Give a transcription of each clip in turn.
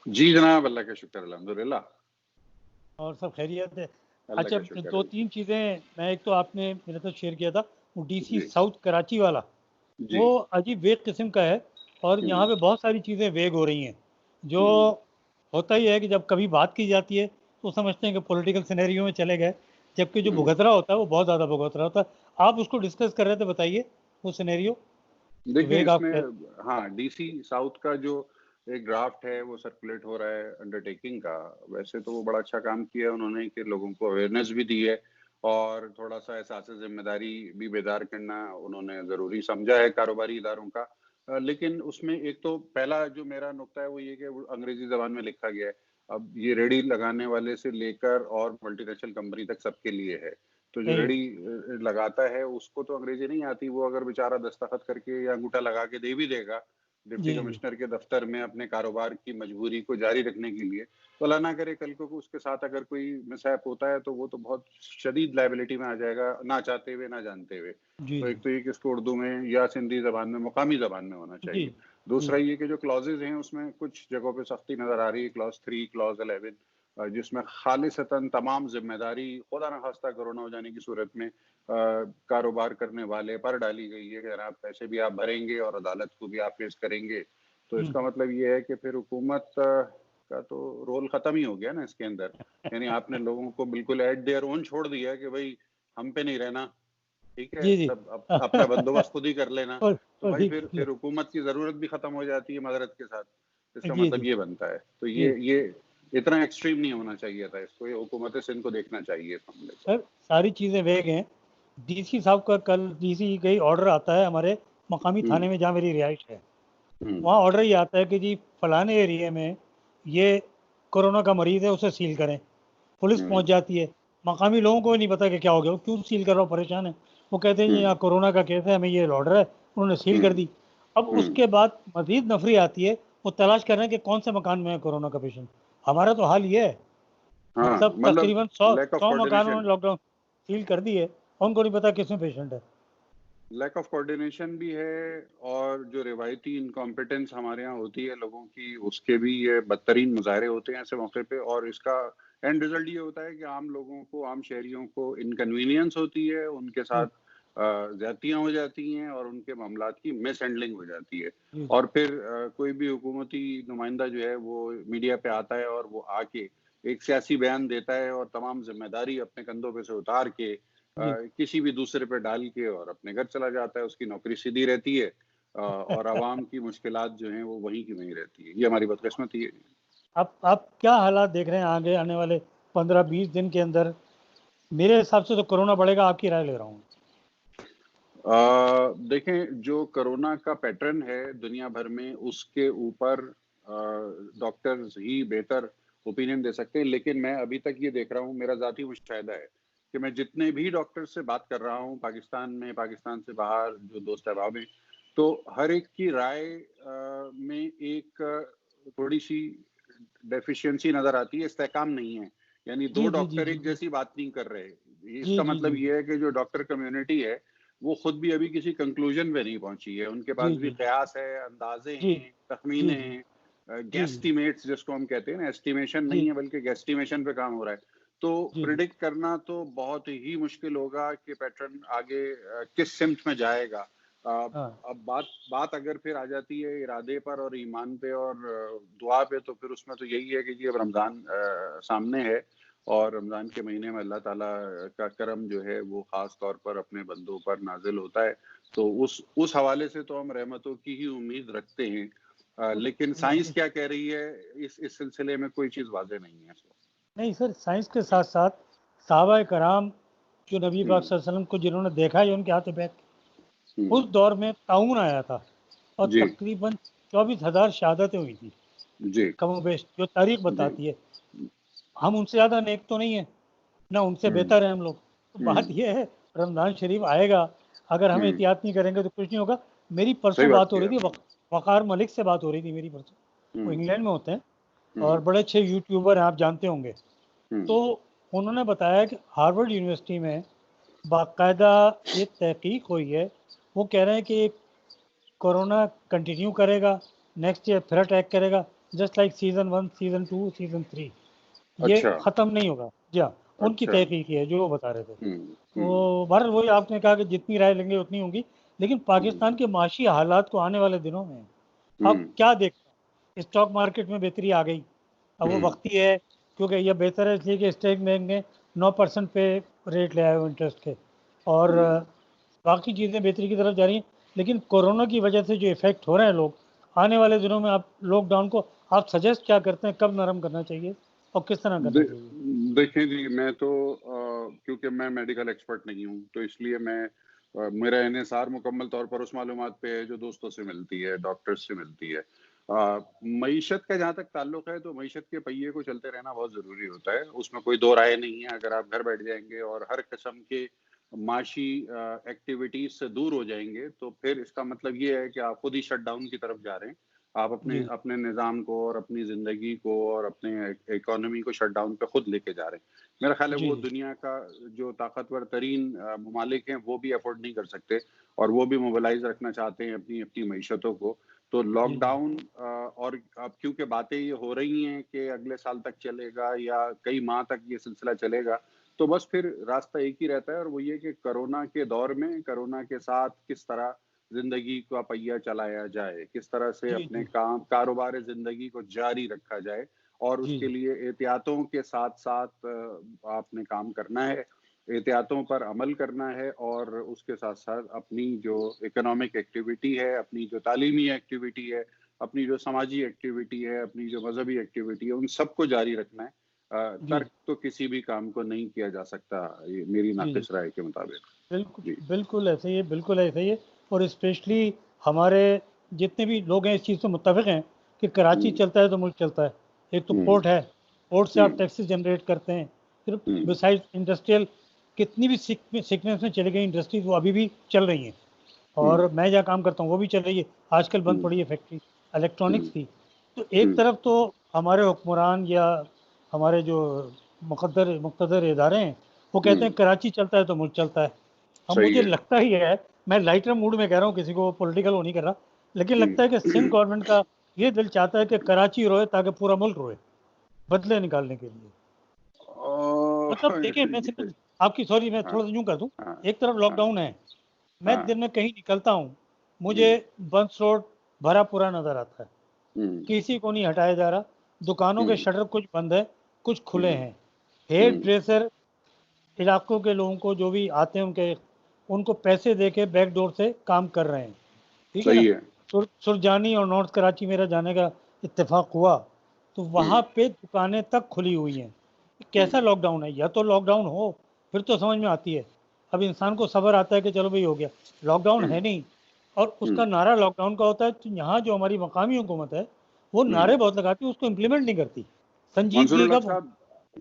जी जनाब, अल्लाह का शुक्र, अल्हम्दुलिल्लाह। और सब खैरियत है। अल्लाह अच्छा, का शुक्र दो है। तीन चीज़ें मैं, एक तो आपने मेरे साथ शेयर किया था वो डीसी जी, साउथ कराची वाला, जी। वो अजीब वेग किस्म का है। और यहाँ हुँ, पे बहुत सारी चीज़ें वेग हो रही हैं। जो हुँ। होता ही है कि जब कभी बात की जाती है तो समझते हैं कि पॉलिटिकल सिनेरियो में चले गए, जबकि जो हुँ। भुगत रहा होता है वो बहुत ज़्यादा भुगत रहा होता है। आप उसको डिस्कस कर रहे थे, बताइए वो सिनेरियो जो देखिए वेग आप इसमें कह। हाँ, डीसी साउथ का जो एक ड्राफ्ट है वो सर्कुलेट हो रहा है अंडरटेकिंग का। वैसे तो वो बड़ा अच्छा काम किया है उन्होंने कि लोगों को अवेयरनेस भी दी है और थोड़ा-सा एहसास ज़िम्मेदारी भी बेदार करना उन्होंने ज़रूरी समझा है कारोबारी इदारों का। लेकिन उसमें एक तो पहला जो मेरा नुक्ता है वो ये कि वो अंग्रेज़ी ज़बान में लिखा गया है। अब ये रेहड़ी लगाने वाले से लेकर और मल्टीनेशनल कंपनी तक सबके लिए है। तो जो सही है। रेहड़ी लगाता है उसको तो अंग्रेजी नहीं आती, वो अगर बेचारा दस्तखत करके या अंगूठा लगा के दे भी देगा, डिप्टी जी जी कमिश्नर के दफ्तर में अपने कारोबार की मजबूरी को जारी रखने के लिए, तो अल्लाह ना करे कल को उसके साथ अगर कोई मिसहैप होता है तो वो तो बहुत शदीद लायबिलिटी में आ जाएगा, ना चाहते हुए, ना जानते हुए। जी तो जी एक तो ये कि इसको उर्दू में या सिंधी ज़बान में, मुकामी ज़बान में होना जी चाहिए। जी दूसरा ये कि जो क्लॉज़ेज़ हैं उसमें कुछ जगहों पे सख्ती नज़र आ रही है, क्लॉज़ 3, क्लॉज़ 11 जिसमें खालिसतन तमाम ज़िम्मेदारी खुदा न खास्ता कोरोना हो जाने की सूरत में कारोबार करने वाले पर डाली गई है कि जनाब पैसे भी आप भरेंगे और अदालत को भी आप फेस करेंगे। तो हम्म, इसका मतलब ये है कि फिर हुकूमत का तो रोल खत्म ही हो गया ना इसके अंदर। यानी आपने लोगों को बिल्कुल एट देयर ओन छोड़ दिया है कि भई हम पे नहीं रहना, ठीक है? जी जी सब अपना बंदोबस्त खुद ही कर लेना। तो और भाई ठीक फिर हुकूमत की ज़रूरत भी खत्म हो जाती है मदद के साथ। इसका जी मतलब जी ये बनता है। तो जी ये इतना एक्सट्रीम नहीं होना चाहिए था इसको, ये हुकूमत सिंध को देखना चाहिए इस मामले को। सर, सारी चीज़ें वेग हैं। डीसी साहब का कल डीसी का ही ऑर्डर आता है हमारे मकामी हुँ, थाने में जहाँ मेरी रिहाइश है। हुँ, वहाँ ऑर्डर ये आता है कि जी फलाने एरिया में ये कोरोना का मरीज़ है, उसे सील करें। पुलिस हुँ, पहुँच जाती है। मकामी लोगों को भी नहीं पता कि क्या हो गया, वो क्यों सील कर रहा हो, परेशान है। वो कहते हैं जी हुँ, यहाँ कोरोना का केस है, हमें ये ऑर्डर है, उन्होंने सील हुँ, कर दी। अब हुँ। उसके बाद मज़ीद नफरी आती है, वो तलाश कर रहे हैं कि कौन से मकान में है कोरोना का पेशेंट। हमारा तो हाल ये है, हाँ, मतलब मतलब तकरीबन 100 लैक ऑफ 100 मकानों कोऑर्डिनेशन। ने लॉकडाउन सील कर दिए, उनको नहीं पता किसमें पेशेंट है। लैक ऑफ कोऑर्डिनेशन भी है और जो रिवायती इनकॉम्पिटेंस हमारे यहाँ होती है लोगों की, उसके भी ये बदतरीन मुज़ाहरे होते हैं ऐसे मौके पे और इसका एंड रिज़ल्ट ये होता है कि आम लोगों को, आम शहरियों को इनकन्वीनियंस होती है, उनके जी साथ ज़्यादतियाँ हो जाती हैं और उनके मामलात की मिसहैंडलिंग हो जाती है। जी और फिर कोई भी हुकूमती नुमाइंदा जो है वो मीडिया पे आता है और वो आके एक सियासी बयान देता है और तमाम ज़िम्मेदारी अपने कंधों पे से उतार के जी किसी भी दूसरे पे डाल के और अपने घर चला जाता है, उसकी नौकरी सीधी रहती है और आवाम की मुश्किलात जो हैं वो वहीं की वहीं रहती है। ये हमारी बदकिस्मती है। आप क्या हालात देख रहे हैं आगे आने वाले 15-20 दिन के अंदर? मेरे हिसाब से तो कोरोना बढ़ेगा, आपकी राय ले रहा हूँ। देखें जो कोरोना का पैटर्न है दुनिया भर में उसके ऊपर डॉक्टर्स ही बेहतर ओपिनियन दे सकते हैं, लेकिन मैं अभी तक ये देख रहा हूँ, मेरा ज़ाती मुशाहिदा है कि मैं जितने भी डॉक्टर से बात कर रहा हूँ, पाकिस्तान में, पाकिस्तान से बाहर जो दोस्त अहबाब हैं, तो हर एक की राय में एक थोड़ी-सी डेफिशिएंसी नज़र आती है, इस्तेहकाम नहीं है। यानी 2 जी जी जी डॉक्टर जी एक जी जैसी बात नहीं कर रहे। जी इसका जी मतलब जी ये है कि जो डॉक्टर कम्युनिटी है, वो खुद भी अभी किसी कंक्लूजन पे नहीं पहुँची है। उनके जी पास भी जी कयास है, अंदाज़े जी हैं, जी तख़मीने जी हैं, जी जी गेस्टिमेट्स जिसको हम कहते हैं ना, एस्टिमेशन जी नहीं है बल्कि गेस्टिमेशन पे काम हो रहा है। तो जी जी प्रिडिक्ट करना तो बहुत ही मुश्किल होगा कि पैटर्न आगे किस सिम्त में जाएगा। अ, हाँ अब बात बात अगर फिर आ जाती है इरादे पर और ईमान पे और दुआ पे, तो फिर उसमें तो यही है कि जी अब रमज़ान सामने है और रमज़ान के महीने में अल्लाह ताला का करम जो है वो ख़ास तौर पर अपने बंदों पर नाज़िल होता है। तो उस हवाले से तो हम रहमतों की ही उम्मीद रखते हैं। लेकिन साइंस नहीं क्या कह रही है इस सिलसिले में कोई चीज़ वाज़ेह नहीं है इस वक़्त। नहीं सर, साइंस के साथ साथ सहाबा कराम जो नबी हुँ, पाक सल्लल्लाहु अलैहि वसल्लम को जिन्होंने देखा है, उनके हाथ बैठ, हुँ। उस दौर में ताउन आया था और जी, तकरीबन 24,000 शहादतें हुई थी, जी, कमोबेश, जो तारीख जी। बताती है। हम उनसे ज़्यादा नेक तो नहीं है, ना उनसे हुँ, बेहतर है हम लोग। तो बात हुँ, ये है, रमज़ान शरीफ आएगा, अगर हम हुँ। एहतियात नहीं करेंगे तो कुछ नहीं होगा। मेरी सही परसों बात बात हो की रही थी, आपने। वक़ार मलिक से बात हो रही थी मेरी परसों। वो हुँ, इंग्लैंड में होते हैं और हुँ, बड़े अच्छे यूट्यूबर हैं, आप जानते होंगे। हुँ, तो उन्होंने बताया कि हार्वर्ड यूनिवर्सिटी में बाकायदा ये तहकीक हुई है। वो कह रहे हैं कि कोरोना कंटिन्यू करेगा, नेक्स्ट ईयर फिर अटैक करेगा, just like season 1, season 2, season 3, ये अच्छा। खत्म नहीं होगा जी हाँ। उनकी अच्छा। तहकीक है जो वो बता रहे थे। हम्म। तो बहरहाल वही आपने कहा कि जितनी राय लेंगे उतनी होंगी, लेकिन पाकिस्तान के माशी हालात को आने वाले दिनों में आप हम्म। क्या देखते हैं? स्टॉक मार्केट में बेहतरी आ गई, अब वो हम्म। वक्ती है, क्योंकि यह बेहतर है इसलिए कि स्टेट बैंक ने 9% पे रेट ले आए हो इंटरेस्ट के, और हम्म। बाकी चीज़ें बेहतरी की तरफ जा रही हैं। लेकिन कोरोना की वजह से जो इफ़ेक्ट हो रहे हैं लोग, आने वाले दिनों में आप लॉकडाउन को आप सजेस्ट क्या करते हैं, कब नरम करना चाहिए और किस तरह दे, करना चाहिए? देखें जी, मैं तो क्योंकि मैं मेडिकल एक्सपर्ट नहीं हूँ, तो इसलिए मैं मेरा इन्हिसार मुकम्मल तौर पर उस मालूमात पे है जो दोस्तों से मिलती है, डॉक्टर्स से मिलती है। मईशत का जहाँ तक ताल्लुक है, तो मईशत के पहिए को चलते रहना बहुत ज़रूरी होता है, उसमें कोई दो राय नहीं है। अगर आप घर बैठ जाएंगे और हर किस्म के माशी एक्टिविटीज से दूर हो जाएंगे, तो फिर इसका मतलब ये है कि आप खुद ही शटडाउन की तरफ जा रहे हैं। आप अपने जी अपने निज़ाम को और अपनी ज़िंदगी को और अपने इकोनॉमी को शटडाउन पे खुद लेके जा रहे हैं। मेरा ख़्याल है जी वो जी दुनिया का जो ताकतवर तरीन ममालिक हैं, वो भी अफ़ोर्ड नहीं कर सकते और वो भी मोबिलाइज़ रखना चाहते हैं अपनी अपनी मईशतों को। तो जी जी लॉकडाउन और अब क्योंकि बातें ये हो रही हैं कि अगले साल तक चलेगा या कई माह तक ये सिलसिला चलेगा, तो बस फिर रास्ता एक ही रहता है और वो ये कि कोरोना के दौर में कोरोना के साथ किस तरह ज़िंदगी का पहिया चलाया जाए, किस तरह से जी अपने जी काम कारोबार ज़िंदगी को जारी रखा जाए और जी उसके जी लिए एहतियातों के साथ-साथ आपने काम करना है, एहतियातों पर अमल करना है और उसके साथ-साथ अपनी जो इकोनॉमिक एक्टिविटी है, अपनी जो तालीमी एक्टिविटी है, अपनी जो समाजी एक्टिविटी है, अपनी जो मज़हबी एक्टिविटी है, उन सबको जारी रखना है। जी तर्क तो किसी भी काम को नहीं किया जा सकता, ये मेरी जी जी नाक़िस राय के मुताबिक। बिल्कुल जी। बिल्कुल ऐसे ही है, बिल्कुल ऐसे ही है। और स्पेशली हमारे जितने भी लोग हैं इस चीज़ से मुत्तफ़िक़ हैं कि कराची हुँ, चलता है तो मुल्क चलता है। एक तो हुँ, पोर्ट है, पोर्ट से आप हुँ, टैक्सेस जनरेट करते हैं, फिर हुँ, बिसाइड्स इंडस्ट्रियल कितनी भी सीक्वेंस में चली गई इंडस्ट्रीज वो अभी भी चल रही हैं। हुँ, और मैं जहाँ काम करता हूँ वो भी चल रही है, आजकल बंद हुँ, पड़ी है फैक्ट्री, इलेक्ट्रॉनिक्स हुँ, की। तो एक हुँ, तरफ तो हमारे हुक्मरान या हमारे जो मुक़द्दर इदारे हैं, वो कहते हैं हुँ, कराची चलता है तो मुल्क चलता है। अब सही मुझे है। लगता ही है, मैं लाइटर मूड में कह रहा हूँ, किसी को पॉलिटिकल वो नहीं कर रहा, लेकिन जी। लगता है कि सिंध गवर्नमेंट का ये दिल चाहता है कि कराची रोए ताकि पूरा मुल्क रोए, बदले निकालने के लिए। मतलब देखिए, मैं ये सिंपल आपकी सॉरी मैं हाँ, थोड़ा सा यूँ कर दूँ, हाँ, एक तरफ हाँ, लॉकडाउन है, मैं हाँ, दिन में कहीं निकलता हूँ, मुझे हुँ, बंस रोड भरा पूरा नज़र आता है, हुँ, किसी को नहीं हटाया जा रहा, दुकानों के हुँ, शटर कुछ बंद है, कुछ खुले हुँ, हैं। हेयर हुँ, ड्रेसर इलाकों के लोगों को जो भी आते हैं उनको पैसे दे के बैक डोर से काम कर रहे हैं, ठीक है ना? सही है। सुरजानी और नॉर्थ कराची मेरा जाने का इत्तेफाक हुआ, तो हुँ, वहाँ पे दुकानें तक खुली हुई हैं। हुँ, कैसा लॉकडाउन है? या तो लॉकडाउन हो, फिर तो समझ में आती है। अब इंसान को सब्र आता है कि चलो भई हो गया। लॉकडाउन हुँ, है नहीं, और हुँ, उसका नारा लॉकडाउन का होता है, तो यहाँ जो हमारी मकामी हुकूमत है, वो हुँ। नारे बहुत लगाती है, उसको इम्प्लीमेंट नहीं करती। मंसूर संजीदगी अल का हक साहब,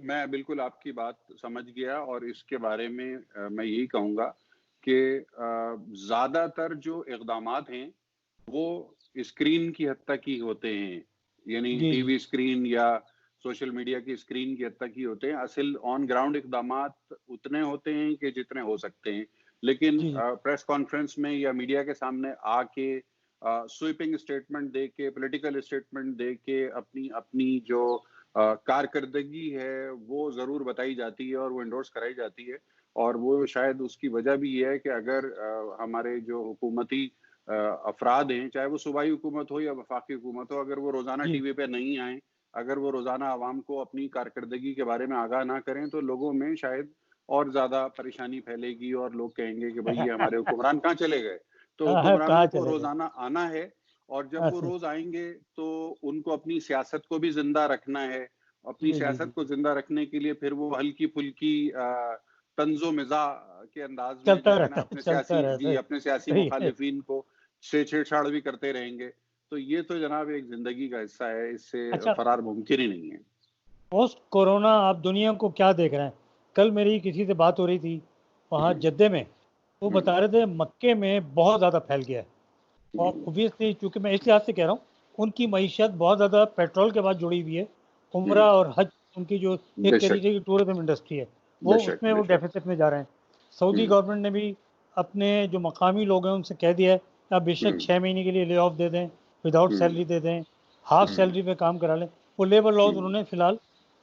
मैं बिल्कुल आपकी बात समझ गया और इसके बारे में मैं यही कहूँगा कि ज़्यादातर जो इक़दामात हैं, वो स्क्रीन की हद तक ही होते हैं। यानी जी, जी। टीवी स्क्रीन या सोशल मीडिया की स्क्रीन की हद तक ही होते हैं। असल ऑन ग्राउंड इक़दामात उतने होते हैं कि जितने हो सकते हैं। लेकिन जी, जी। प्रेस कॉन्फ्रेंस में या मीडिया के सामने आके स्वीपिंग स्टेटमेंट दे के, पॉलिटिकल स्टेटमेंट दे के अपनी अपनी जो कारकर्दगी है, वो ज़रूर बताई जाती है और वो एंडोर्स कराई जाती है। और वो शायद उसकी वजह भी ये है कि अगर हमारे जो हुकूमती अफ़राद हैं, चाहे वो सूबाई हुकूमत हो या वफ़ाक़ी हुकूमत हो, अगर वो रोज़ाना जी। टीवी पे नहीं आएँ, अगर वो रोज़ाना अवाम को अपनी कारकर्दगी के बारे में आगाह ना करें, तो लोगों में शायद और ज़्यादा परेशानी फैलेगी और लोग कहेंगे कि भई ये हमारे हुक्मरान कहाँ चले गए? तो कहाँ हुक्मरानों को चले गए? रोज़ाना आना है और जब वो अच्छा। रोज़ आएँगे, तो उनको अपनी सियासत को भी ज़िंदा रखना है। अपनी जी, जी, सियासत जी। को ज़िंदा रखने के लिए फिर वो हल्की-फुल्की तंज़ो-मिज़ाह के अंदाज़ में जो चलता है ना रहता है, चलता रहता है। अपने सियासी सही है। मुखालिफिन को से छेड़छाड़ भी करते रहेंगे। तो ये तो जनाब एक ज़िंदगी का हिस्सा है, इससे अच्छा, फ़रार मुमकिन ही नहीं है। पोस्ट कोरोना आप दुनिया को क्या देख रहे हैं? कल मेरी किसी से बात हो रही थी, वहाँ हुँ, जद्दे में, वो हुँ, बता रहे थे मक्के में बहुत ज़्यादा फैल गया है। और हुँ, ऑब्वियसली चूँकि मैं इस लिहाज़ से कह रहा हूँ, उनकी मईशत बहुत ज़्यादा पेट्रोल के बाद जुड़ी हुई है। हुँ। उम्रा और हज उनकी जो एक बेशक, तरीके की टूरिज़्म इंडस्ट्री है, वो बेशक, उसमें वो बेशक। डेफ़िसिट में जा रहे हैं। सऊदी हुँ, गवर्नमेंट ने भी अपने जो मकामी लोग हैं उनसे कह दिया है कि आप बेशक हुँ, 6 महीने के लिए ले ऑफ दे दें, विदाउट हुँ, सैलरी दे दें, हाफ सैलरी पे काम करा लें। वो लेबर लॉज उन्होंने फिलहाल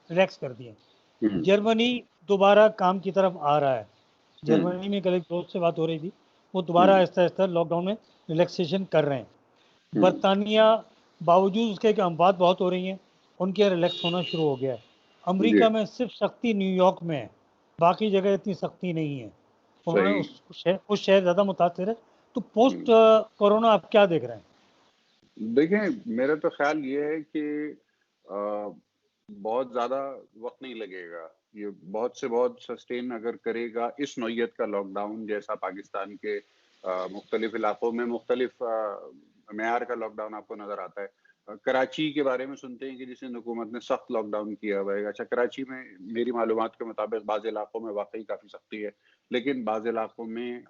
रिलैक्स कर दिए। जर्मनी दोबारा काम की तरफ आ रहा है। जर्मनी में कल एक दोस्त से बात हो रही थी, वो दोबारा आहिस्ता आहिस्ता लॉकडाउन में रिलैक्सेशन कर रहे हैं। बरतानिया बावजूद उसके कि अमवात बहुत हो रही हैं, उनके यहाँ रिलैक्स होना शुरू हो गया है। अमेरिका में सिर्फ सख्ती न्यूयॉर्क में है, बाकी जगह इतनी सख्ती नहीं है। उन्होंने उस शहर ज़्यादा मुतासिर है। तो पोस्ट कोरोना आप क्या देख रहे हैं? देखें, मेरा तो ख्याल ये है कि बहुत ज़्यादा वक्त नहीं लगेगा। ये बहुत से बहुत सस्टेन अगर करेगा इस नौइयत का लॉकडाउन, जैसा पाकिस्तान के मुख्तलिफ इलाकों में मुख्तलिफ मेयार का लॉकडाउन आपको नज़र आता है। कराची के बारे में सुनते हैं कि जिस हिंद हुकूमत ने सख्त लॉकडाउन किया हुआ है। अच्छा, कराची में मेरी मालूमात के मुताबिक बाज़ इलाकों में वाकई काफ़ी सख्ती है, लेकिन बाज़ इलाकों में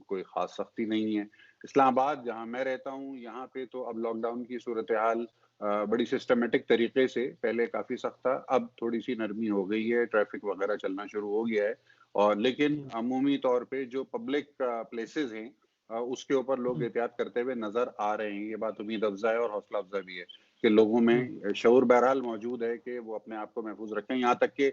कोई ख़ास सख्ती नहीं है। इस्लामाबाद जहाँ मैं रहता हूँ, यहाँ पे तो अब लॉकडाउन की सूरत हाल बड़ी सिस्टमेटिक तरीके से, पहले काफ़ी सख्त था, अब थोड़ी सी नरमी हो गई है, ट्रैफिक वगैरह चलना शुरू हो गया है। और लेकिन अमूमी तौर पे जो पब्लिक प्लेसेस हैं उसके ऊपर लोग एहतियात करते हुए नजर आ रहे हैं। ये बात उम्मीद अफजा है और हौसला अफजा भी है कि लोगों में शऊर बहरहाल मौजूद है कि वो अपने आप को महफूज रखें। यहाँ तक कि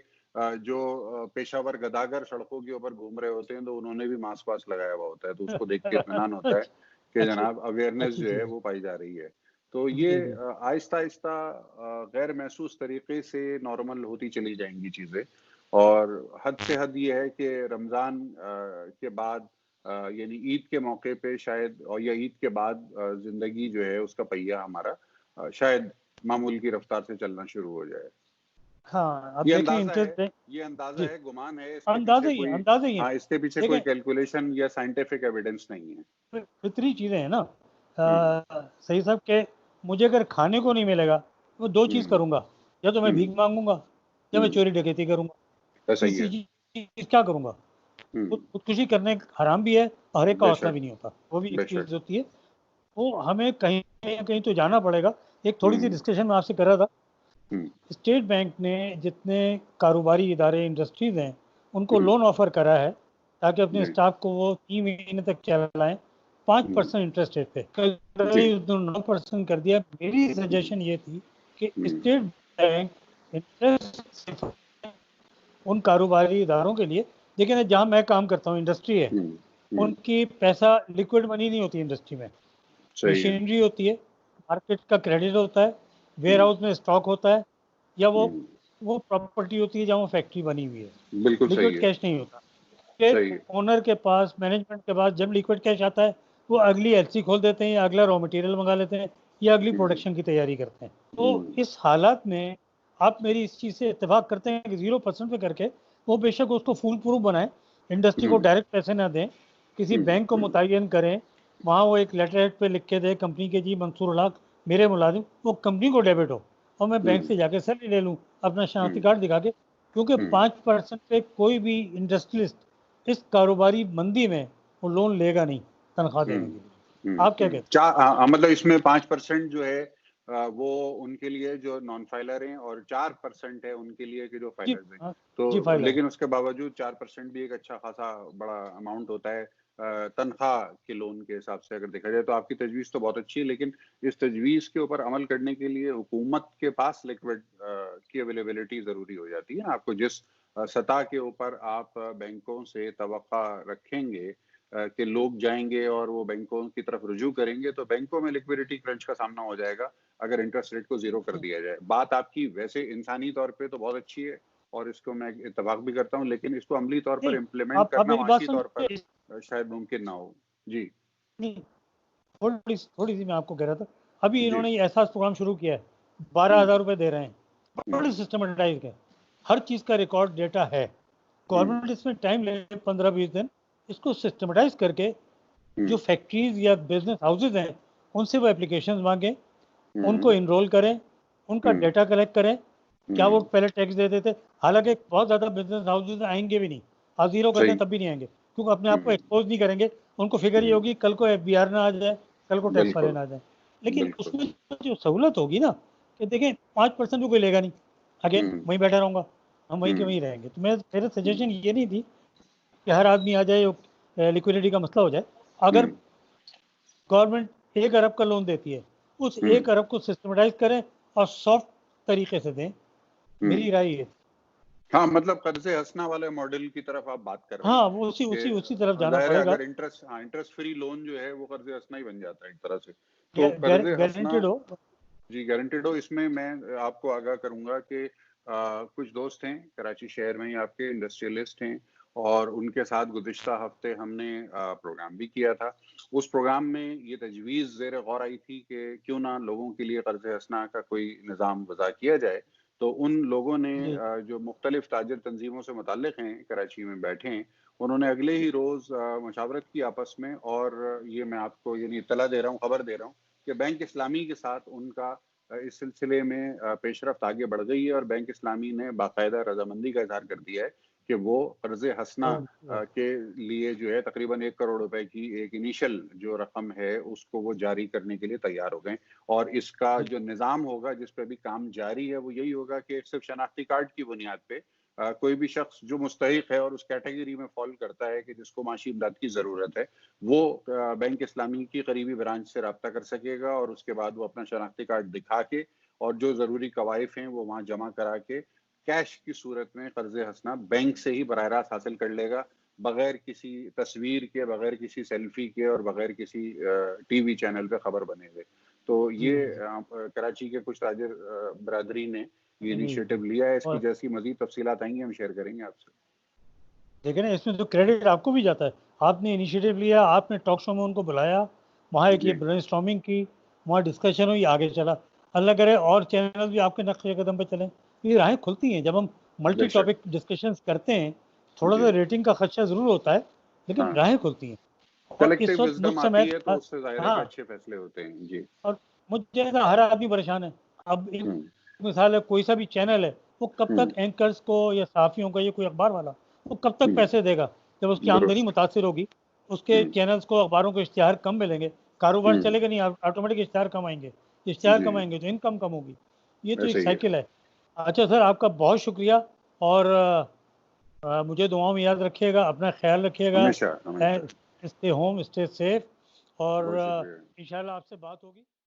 जो पेशावर गदागर सड़कों के ऊपर घूम रहे होते हैं तो उन्होंने भी मास्क वास्क लगाया हुआ होता है, तो उसको देख के इत्मीनान होता है कि जनाब अवेयरनेस जो है वो पाई जा रही है। तो ये आहिस्ता आहिस्ता गैर महसूस तरीके से नॉर्मल होती चली जाएंगी चीज़ें। और हद से हद ये है कि रमज़ान के बाद यानी ईद के मौके पे शायद, और या ईद के बाद जिंदगी जो है उसका पहिया हमारा शायद मामूल की रफ्तार से चलना शुरू हो जाए। हाँ, अब ये देखें ये अंदाजा है, गुमान है, इसके अंदाजा पीछे ही है, कोई, अंदाजा ही है। हाँ, इसके पीछे कोई कैलकुलेशन या साइंटिफिक एविडेंस नहीं है। फितरी चीज़ें हैं ना। सही साहब के मुझे अगर खाने को नहीं मिलेगा तो दो चीज़ करूँगा, या तो मैं भीख मांगूंगा या मैं चोरी डकैती करूँगा। सही है। चीज़ क्या करूँगा? खुदकुशी करने हराम भी है, हर एक का हौसला भी नहीं होता, वो भी एक चीज़ होती है। वो हमें कहीं ना कहीं तो जाना पड़ेगा। एक थोड़ी सी डिस्कशन मैं आपसे कर रहा था, स्टेट बैंक ने जितने कारोबारी इदारे इंडस्ट्रीज हैं उनको लोन ऑफर करा है ताकि अपने स्टाफ को वो 3 महीने तक चलाएं 5% इंटरेस्ट रेट पे। कल 9% कर दिया। मेरी सजेशन ये थी कि स्टेट बैंक इंटरेस्ट उन कारोबारी इदारों के लिए, देखिए जहाँ मैं काम करता हूँ इंडस्ट्री है, उनकी पैसा लिक्विड मनी नहीं होती इंडस्ट्री में, मशीनरी होती है, मार्केट का क्रेडिट होता है, वेयर हाउस में स्टॉक होता है, या वो प्रॉपर्टी होती है जहाँ वो फैक्ट्री बनी हुई है। बिल्कुल लिक्विड कैश नहीं होता। ओनर के पास, मैनेजमेंट के पास जब लिक्विड कैश आता है वो अगली एलसी खोल देते हैं, या अगला रॉ मटेरियल मंगा लेते हैं, या अगली प्रोडक्शन की तैयारी करते हैं। तो इस हालात में आप मेरी इस चीज़ से इत्तेफाक करते हैं कि 0% पे करके वो बेशक उसको फूल प्रूफ बनाएं, इंडस्ट्री को डायरेक्ट पैसे ना दें, किसी बैंक को मुतय्यन करें, वहाँ वो एक लेटर हेड पे लिख के दे कंपनी के, जी मंसूर हक मेरे मुलाजिम, वो कंपनी को डेबिट हो और मैं बैंक से जाके सैलरी ले लूँ अपना शनाख्ती कार्ड दिखा के। क्योंकि 5% पे कोई भी इंडस्ट्रियलिस्ट इस कारोबारी मंदी में वो लोन लेगा नहीं तनख्वाह देने के लिए। आप क्या कहते हैं? मतलब इसमें 5% जो है वो उनके लिए जो नॉन फाइलर हैं, और 4% है उनके लिए कि जो फाइलर्स हैं। तो लेकिन उसके बावजूद 4% भी एक अच्छा खासा बड़ा अमाउंट होता है तनख्वाह के लोन के हिसाब से अगर देखा जाए। तो आपकी तजवीज़ तो बहुत अच्छी है, लेकिन इस तजवीज़ के ऊपर अमल करने के लिए हुकूमत के पास लिक्विड की अवेलेबिलिटी ज़रूरी हो जाती है। आपको जिस सतह के ऊपर आप बैंकों से तवक्का रखेंगे कि लोग जाएंगे और वो बैंकों की तरफ रुजू करेंगे, तो बैंकों में लिक्विडिटी क्रंच का सामना हो जाएगा अगर इंटरेस्ट रेट को जीरो कर दिया जाए। बात आपकी वैसे इंसानी तौर पे तो बहुत अच्छी है और इसको मैं इत्तफाक भी करता हूँ, लेकिन इसको अमली तौर पर इम्प्लीमेंट करना माशी तौर पर शायद मुमकिन ना हो। जी नहीं, थोड़ी सी मैं आपको कह रहा था, अभी इन्होंने ये एहसास प्रोग्राम शुरू किया है, 12,000 रुपए दे रहे हैं, बड़ी सिस्टमेटाइज है, हर चीज़ का रिकॉर्ड डेटा है। गवर्नमेंट इसमें टाइम ले 15-20 दिन इसको सिस्टमेटाइज करके जो फैक्ट्रीज या बिजनेस हाउसेज हैं उनसे वो एप्लीकेशंस मांगें, उनको इनरोल करें, उनका डेटा कलेक्ट करें। क्या वो पहले टैक्स देते थे? हालांकि बहुत ज़्यादा बिजनेस हाउसेज आएंगे भी नहीं, आप जीरो कर दें तब भी नहीं आएंगे, क्योंकि अपने आप को एक्सपोज नहीं करेंगे। उनको फिक्र ये होगी कल को एफबीआर ना आ जाए, कल को टैक्स वाले ना आ जाए। लेकिन उसमें जो सहूलत होगी ना कि देखें 5% भी कोई लेगा नहीं, अगेन वहीं बैठा रहूँगा, हम वहीं के वहीं रहेंगे। तो मेरा सजेशन ये नहीं थी कि हर आदमी आ जाए, लिक्विडिटी का मसला हो जाए। अगर गवर्नमेंट 1 अरब का लोन देती है उस 1 अरब को सिस्टमेटाइज करें और सॉफ्ट तरीके से दें, मेरी राय ये। हाँ, मतलब कर्जे हंसना वाले मॉडल की तरफ आप बात कर रहे हैं। हाँ, वो उसी तरफ जाना पड़ेगा। अगर इंटरेस्ट फ्री लोन जो है वो कर्जे हंसना ही बन जाता है एक तरह से। तो कर्जे हंसना गारंटेड हो जी, गारंटेड हो। इसमें मैं आपको आगाह करूंगा कि कुछ दोस्त हैं कराची शहर में ही आपके, इंडस्ट्रियलिस्ट हैं, और उनके साथ गुज़िश्ता हफ्ते हमने प्रोग्राम भी किया था। उस प्रोग्राम में ये तजवीज़ ज़ेर गौर आई थी कि क्यों ना लोगों के लिए कर्ज़ हंसना का कोई निज़ाम वज़ा किया जाए। तो उन लोगों ने जो मुख्तलिफ ताजिर तंजीमों से मुताल्लिक़ हैं, कराची में बैठे हैं, उन्होंने अगले ही रोज़ मशावरत की आपस में, और ये मैं आपको यानी इत्तला दे रहा हूँ, खबर दे रहा हूँ कि बैंक इस्लामी के साथ उनका इस सिलसिले में पेशरफ्त आगे बढ़ गई है, और बैंक इस्लामी ने बाकायदा रजामंदी का इजहार कर दिया है कि वो कर्ज़े हंसना के लिए जो है तकरीबन 1 करोड़ रुपए की एक इनिशियल जो रकम है उसको वो जारी करने के लिए तैयार हो गए। और इसका जो निज़ाम होगा जिस पे अभी काम जारी है वो यही होगा कि सिर्फ शनाख्ती कार्ड की बुनियाद पे कोई भी शख्स जो मुस्तहिक है और उस कैटेगरी में फॉल करता है कि जिसको माशी इमदाद की ज़रूरत है, वो बैंक इस्लामी की करीबी ब्रांच से रब्ता कर सकेगा, और उसके बाद वो अपना शनाख्ती कार्ड दिखा के और जो ज़रूरी कवायफ हैं वो वहाँ जमा करा के कैश की सूरत में कर्ज़े हंसना बैंक से ही बराह रास्त हासिल कर लेगा, बगैर किसी तस्वीर के, बगैर किसी सेल्फी के, और बगैर किसी टीवी चैनल पे खबर बने हुए। तो ये कराची के कुछ ताजिर बरादरी ने ये इनिशिएटिव लिया है। इसकी जैसी मजीद तफसीलात आएंगी हम शेयर करेंगे आपसे। देखिए ना, इसमें तो क्रेडिट आपको भी जाता है। आपने इनिशिएटिव लिया, आपने टॉक शो में उनको बुलाया, वहाँ एक ये ब्रेनस्टॉर्मिंग की, वहाँ डिस्कशन हुई, आगे चला। अल्लाह करे और चैनल भी आपके नक्शे कदम पे चलें। ये राहें खुलती हैं जब हम मल्टी टॉपिक डिस्कशंस करते हैं। थोड़ा सा रेटिंग का खदशा ज़रूर होता है, लेकिन राहें खुलती हैं। और इस वक्त मुझ समय है तो उससे ज़ाहिर है कि अच्छे फैसले होते हैं। जी। और मुझे हर आदमी परेशान है। अब एक मिसाल है, कोई सा भी चैनल है, वो कब तक एंकर्स को या सहाफ़ियों को या कोई अखबार वाला, वो कब तक पैसे देगा? जब उसकी आमदनी मुतासिर होगी, उसके चैनल्स को, अखबारों को इश्तिहार कम मिलेंगे, कारोबार चलेगा नहीं, ऑटोमेटिक इश्तिहार कम आएंगे, इश्तिहार कम आएंगे तो इनकम कम होगी। ये तो एक साइकिल है। अच्छा सर, आपका बहुत शुक्रिया, और मुझे दुआओं में याद रखिएगा, अपना ख्याल रखिएगा, स्टे होम, स्टे सेफ, और इंशाल्लाह आपसे बात होगी।